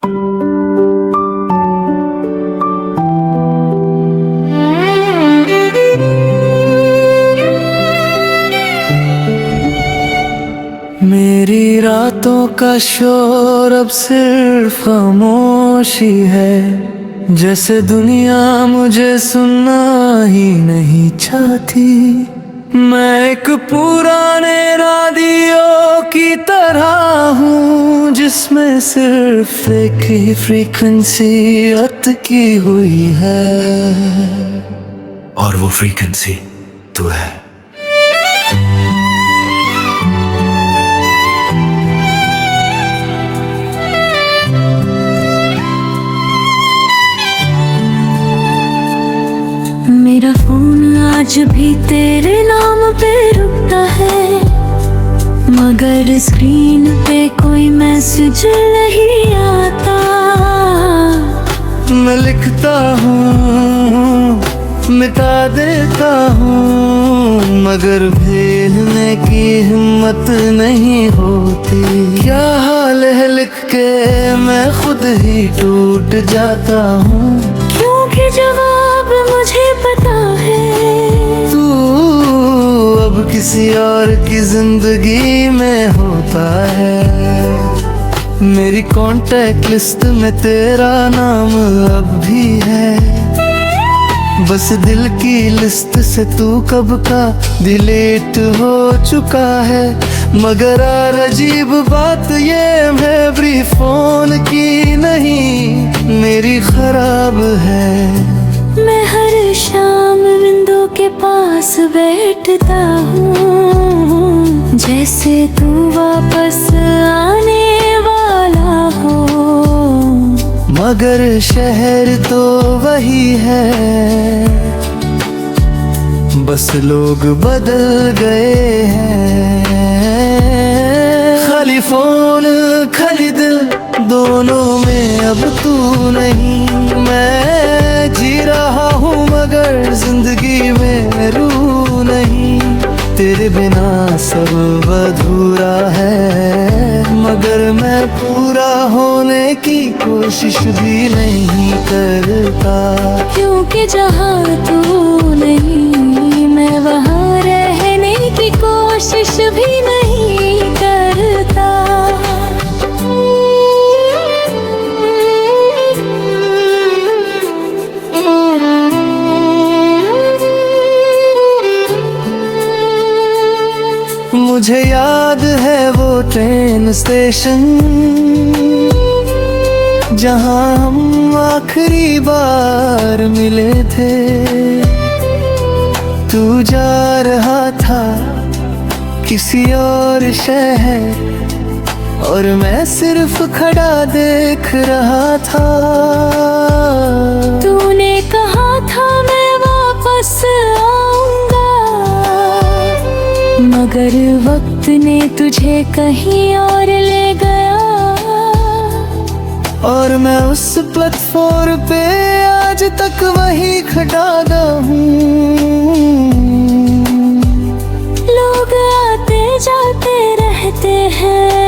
मेरी रातों का शोर अब सिर्फ खामोशी है, जैसे दुनिया मुझे सुनना ही नहीं चाहती। मैं एक पुराने रेडियो की तरह हूँ, जिसमें सिर्फ एक ही फ्रीक्वेंसी अटकी हुई है, और वो फ्रीक्वेंसी तू है। मेरा फोन आज भी तेरे नाम पे रुकता है, मगर स्क्रीन पे कोई मैसेज नहीं आता। मैं लिखता हूँ, मिटा देता हूँ, मगर भेजने की हिम्मत नहीं होती। क्या हाल है लिख के मैं खुद ही टूट जाता हूँ, क्योंकि जवाब मुझे पता है तू अब किसी और की जिंदगी में होता है। मेरी कॉन्टैक्ट लिस्ट में तेरा नाम अब भी है, बस दिल की लिस्ट से तू कब का डिलीट हो चुका है। मगर यार अजीब बात ये मेमोरी फोन की नहीं, मेरी खराब है। मैं हर शाम विंडो के पास बैठता हूँ, जैसे तू वापस आने वाला हो, मगर शहर तो वही है, बस लोग बदल गए हैं। खाली फोन खाली दिल दोनों में अब तू नहीं। मैं जी रहा हूँ मगर जिंदगी में रूह नहीं। तेरे बिना सब अधूरा है, मगर मैं पूरा होने की कोशिश भी नहीं करता। क्योंकि जहाँ तू नहीं मैं वहाँ रहने की कोशिश भी नहीं करता। मुझे याद है वो ट्रेन स्टेशन, जहाँ हम आखिरी बार मिले थे। तू जा रहा था किसी और शहर, और मैं सिर्फ खड़ा देख रहा था। तूने कहा था मैं वापस आऊंगा, मगर वक्त ने तुझे कहीं और ले गया। और मैं उस प्लेटफॉर्म पे आज तक वही खड़ा हूँ। लोग आते जाते रहते हैं,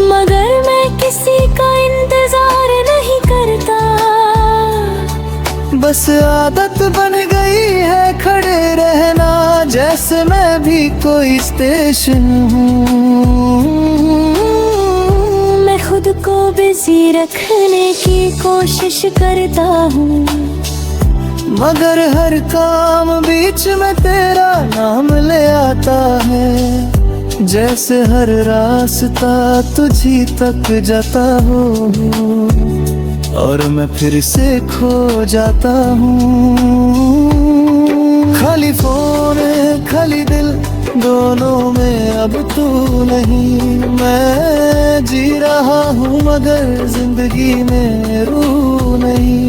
मगर मैं किसी का इंतजार नहीं करता। बस आदत बन गई है खड़े रहना, जैसे मैं भी कोई स्टेशन हूँ। मैं खुद को बिजी रखने की कोशिश करता हूँ, मगर हर काम बीच में तेरा नाम ले आता है। जैसे हर रास्ता तुझी तक जाता हो, और मैं फिर से खो जाता हूँ। खाली फोन खाली दिल दोनों में अब तू नहीं। मैं जी रहा हूँ मगर जिंदगी में रूह नहीं।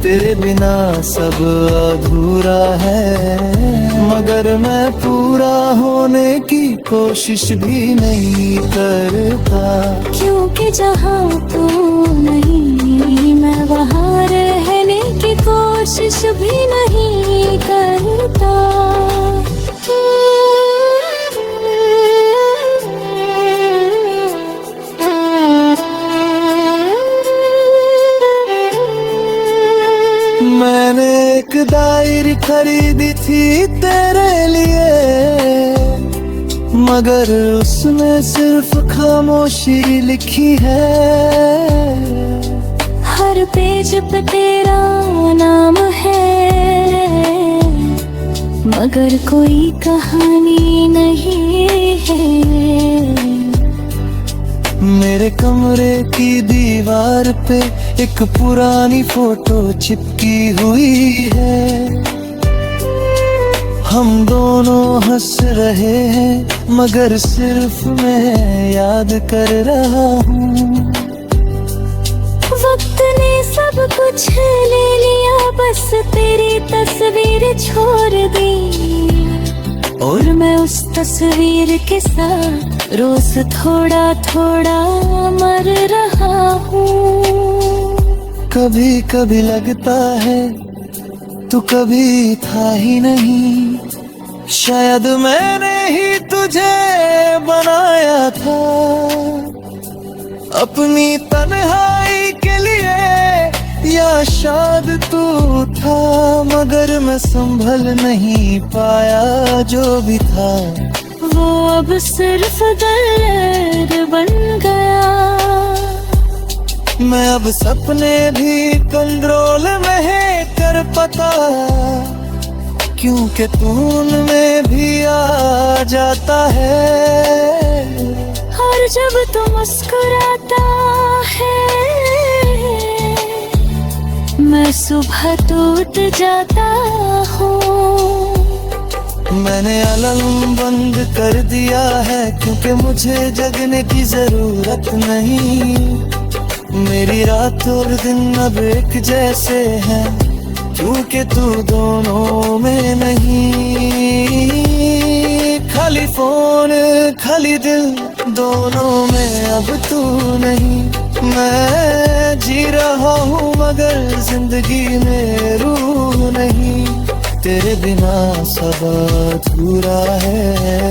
तेरे बिना सब अधूरा है, मगर मैं पूरा होने की कोशिश भी नहीं करता। क्योंकि जहाँ तू नहीं मैं वहाँ रहने की कोशिश भी नहीं करता। खरीदी थी तेरे लिए, मगर उसमें सिर्फ खामोशी लिखी है। हर पेज पे तेरा नाम है, मगर कोई कहानी नहीं है। मेरे कमरे की दीवार पे एक पुरानी फोटो चिपकी हुई है। हम दोनों हंस रहे हैं, मगर सिर्फ मैं याद कर रहा हूँ। वक्त ने सब कुछ ले लिया, बस तेरी तस्वीर छोड़ दी। और मैं उस तस्वीर के साथ रोज थोड़ा थोड़ा मर रहा हूँ। कभी कभी लगता है तू कभी था ही नहीं, शायद मैंने ही तुझे बनाया था अपनी तन्हाई के लिए, या शायद तू था मगर मैं संभल नहीं पाया जो भी था। वो अब सिर्फ दर्द बन गया। मैं अब सपने भी कंट्रोल नहीं कर पाता, क्योंकि तू उनमें भी आ जाता है। और जब तू मुस्कुराता है, मैं सुबह टूट जाता हूँ। मैंने अलार्म बंद कर दिया है, क्योंकि मुझे जगने की जरूरत नहीं। मेरी रात और दिन अब एक जैसे हैं, क्योंकि तू दोनों में नहीं। खाली फोन खाली दिल दोनों में अब तू नहीं। मैं जी रहा हूँ मगर जिंदगी में रूह नहीं। तेरे बिना सब अधूरा है,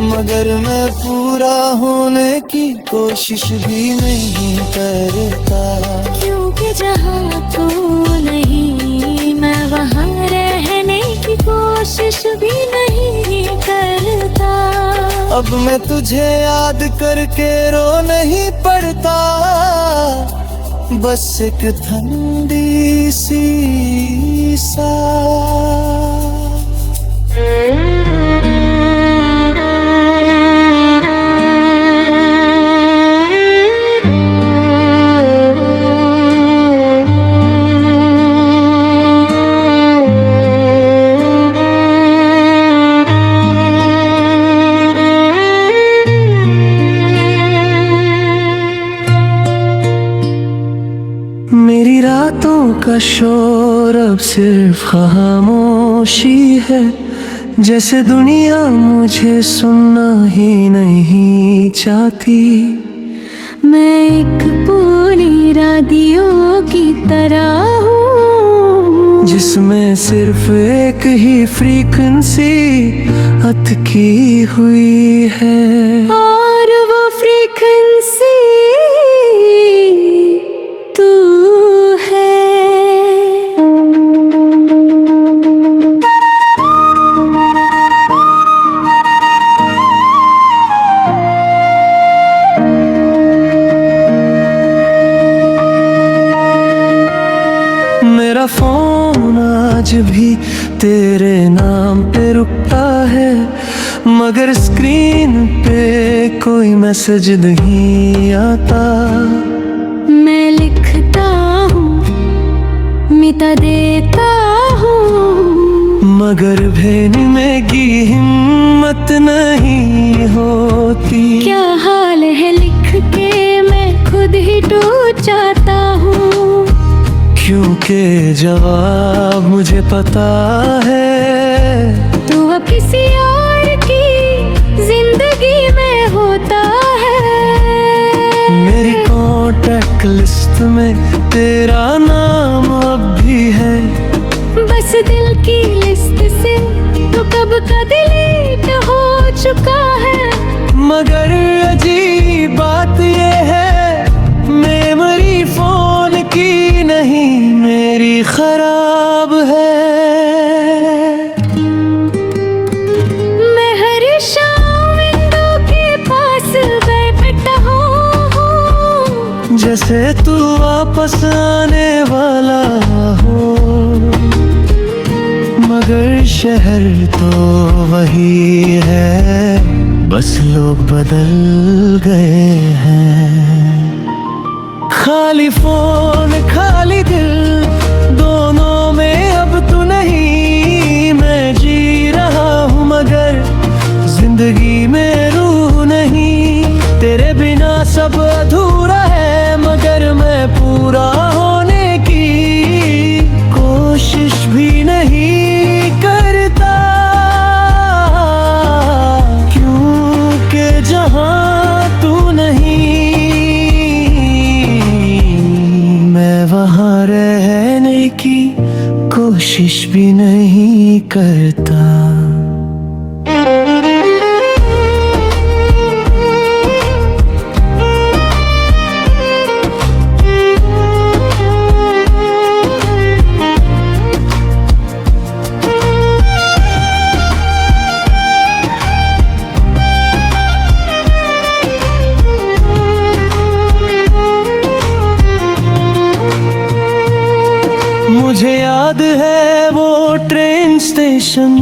मगर मैं पूरा होने की कोशिश भी नहीं करता। क्योंकि जहाँ तू नहीं, मैं वहाँ रहने की कोशिश भी नहीं करता। अब मैं तुझे याद करके रो नहीं पड़ता, बस एक ठंडी सी सांस। मेरी रातों का शोर अब सिर्फ खामोशी है, जैसे दुनिया मुझे सुनना ही नहीं चाहती। मैं एक पूरी रेडियो की तरह हूँ, जिसमें सिर्फ एक ही फ्रीक्वेंसी अटकी हुई है। और वो फ्रीक्वेंसी तू है। मेरा फोन आज भी तेरे नाम पे रुकता है, मगर स्क्रीन पे कोई मैसेज नहीं आता। मैं लिखता हूँ, मिटा देता हूँ, मगर भेजने की हिम्मत नहीं होती। क्या हाल है लिख के मैं खुद ही टूट जाता हूँ। क्योंकि जवाब मुझे पता है, तू अब किसी और की जिंदगी में होता है। मेरी कांटेक्ट लिस्ट में तेरा नाम अब भी है, बस दिल की लिस्ट से तो कब का डिलीट हो चुका है। मगर अजीब बात ये है, मेमोरी फोन की नहीं मेरी खराब है। जैसे तू वापस आने वाला हो, मगर शहर तो वही है, बस लोग बदल गए हैं। खाली फोन खाली दिल, दोनों में अब तू नहीं। मैं जी रहा हूँ मगर जिंदगी में रूह नहीं। तेरे बिना सब अधूरा है, मगर मैं पूरा होने की कोशिश भी नहीं करता। क्योंकि जहाँ तू नहीं, मैं वहाँ रहने की कोशिश भी नहीं करता। मुझे याद है वो ट्रेन स्टेशन,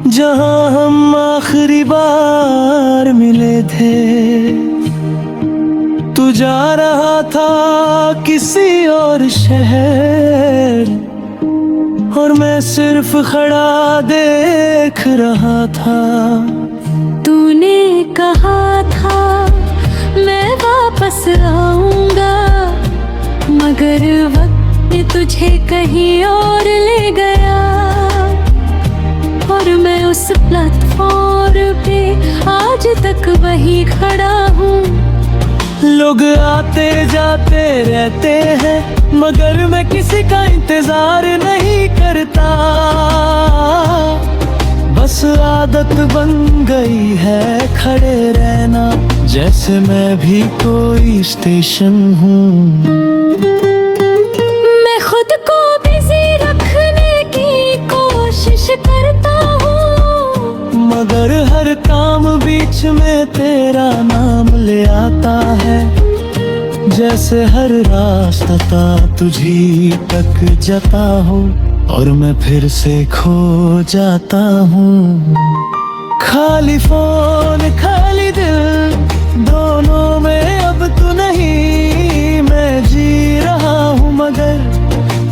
जहां हम आखिरी बार मिले थे। तू जा रहा था किसी और शहर, और मैं सिर्फ खड़ा देख रहा था। तूने कहा था मैं वापस आऊंगा, मगर वक्त तुझे कहीं और ले गया। और मैं उस प्लेटफॉर्म पे आज तक वही खड़ा हूँ। लोग आते जाते रहते हैं, मगर मैं किसी का इंतजार नहीं करता। बस आदत बन गई है खड़े रहना, जैसे मैं भी कोई स्टेशन हूँ। खुद को बिजी रखने की कोशिश करता हूँ, मगर हर काम बीच में तेरा नाम ले आता है। जैसे हर रास्ता तुझी तक जाता हो, और मैं फिर से खो जाता हूँ। खाली फोन खाली दिल, दोनों में अब तू नहीं। मैं जी रहा हूँ मगर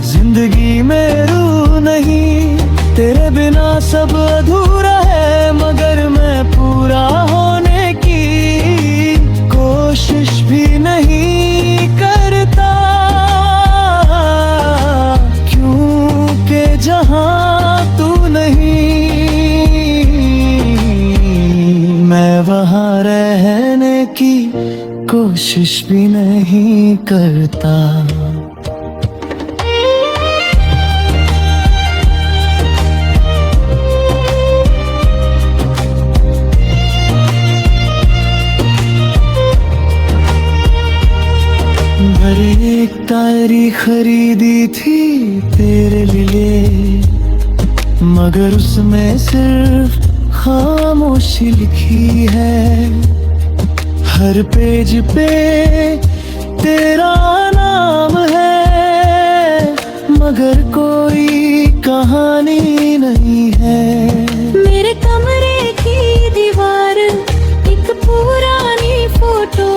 जिंदगी में रूह नहीं। तेरे बिना सब अधूरा है, मगर मैं पूरा होने की कोशिश भी नहीं करता। क्योंकि जहाँ तू नहीं, मैं वहाँ रहने की कोशिश भी नहीं करता। एक डायरी खरीदी थी तेरे लिए, मगर उसमें सिर्फ खामोशी लिखी है। हर पेज पे तेरा नाम है, मगर कोई कहानी नहीं है। मेरे कमरे की दीवार एक पुरानी फोटो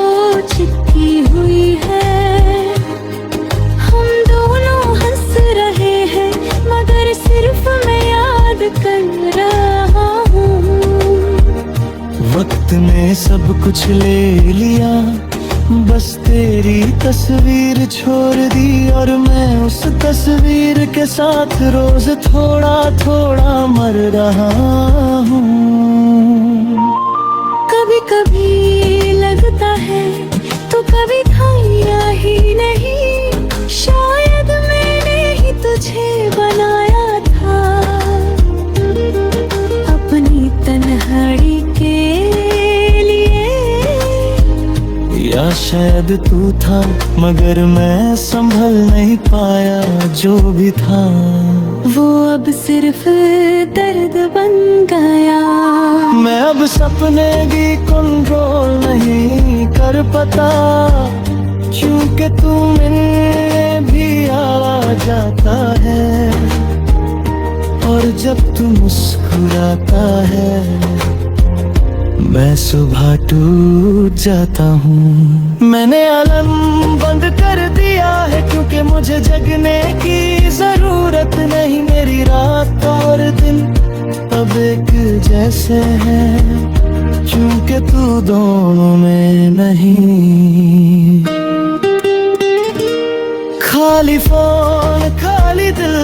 चिपकी हुई है। सिर्फ मैं याद कर रहा हूँ। वक्त ने सब कुछ ले लिया, बस तेरी तस्वीर छोड़ दी। और मैं उस तस्वीर के साथ रोज थोड़ा थोड़ा मर रहा हूँ। कभी कभी लगता है तो कभी था या ही नहीं। शायद मैंने ही तुझे बनाया था अपनी तन्हाई के लिए, या शायद तू था मगर मैं संभल नहीं पाया जो भी था। वो अब सिर्फ दर्द बन गया। मैं अब सपने भी कंट्रोल नहीं कर पता, क्योंकि तू में भी आ जाता है। और जब तू मुस्कुराता है मैं सुबह टूट जाता हूँ। मैंने अलार्म बंद कर दिया है क्योंकि मुझे जगने की जरूरत नहीं। मेरी रात और दिन अब एक जैसे हैं, क्योंकि तू दोनों में नहीं। खाली फोन खाली दिल